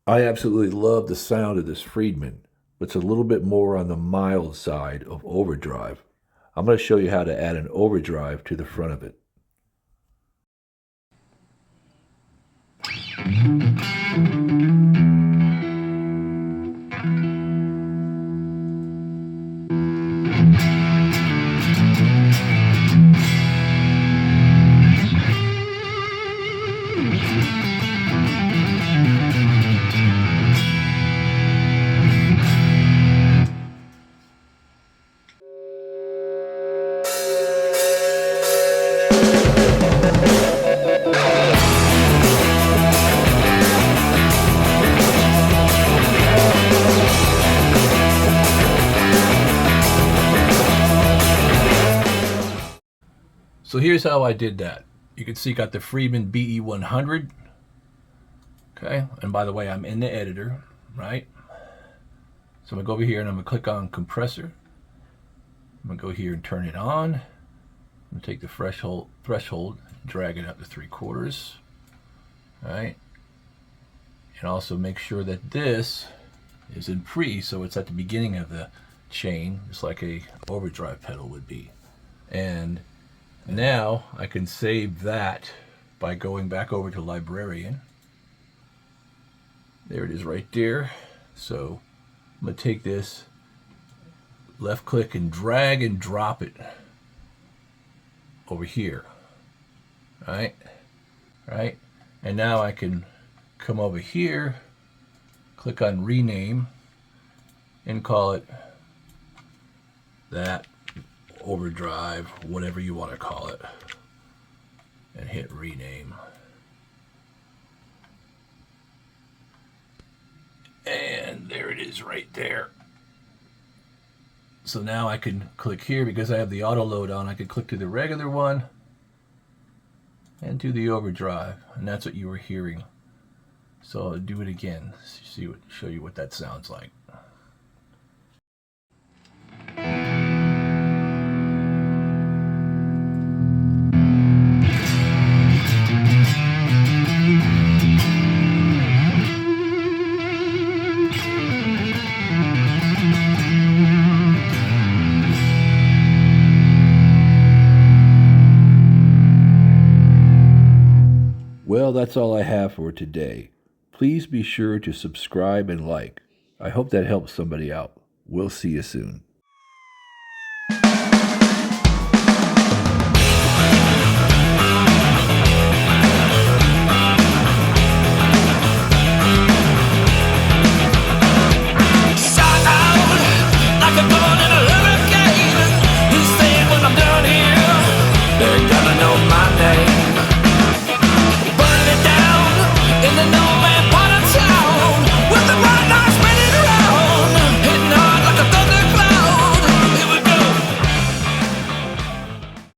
I absolutely love the sound of this Friedman, but it's a little bit more on the mild side of overdrive. I'm going to show you how to add an overdrive to the front of it. So here's how I did that. You can see got the Friedman BE100. Okay, and by the way, I'm in the editor, right? So I'm gonna go over here and I'm gonna click on compressor. I'm gonna go here and turn it on. I'm gonna take the threshold, drag it up to 3/4. All right, and also make sure that this is in pre, so it's at the beginning of the chain, just like a overdrive pedal would be. And now I can save that by going back over to Librarian. There it is right there. So I'm going to take this, left click and drag and drop it over here. Right? Right? And now I can come over here, click on rename, and call it that overdrive, whatever you want to call it, and hit rename. And there it is right there. So now I can click here because I have the auto load on. I can click to the regular one and to the overdrive, and that's what you were hearing. So I'll do it again. Show you what that sounds like. Well, that's all I have for today. Please be sure to subscribe and like. I hope that helps somebody out. We'll see you soon.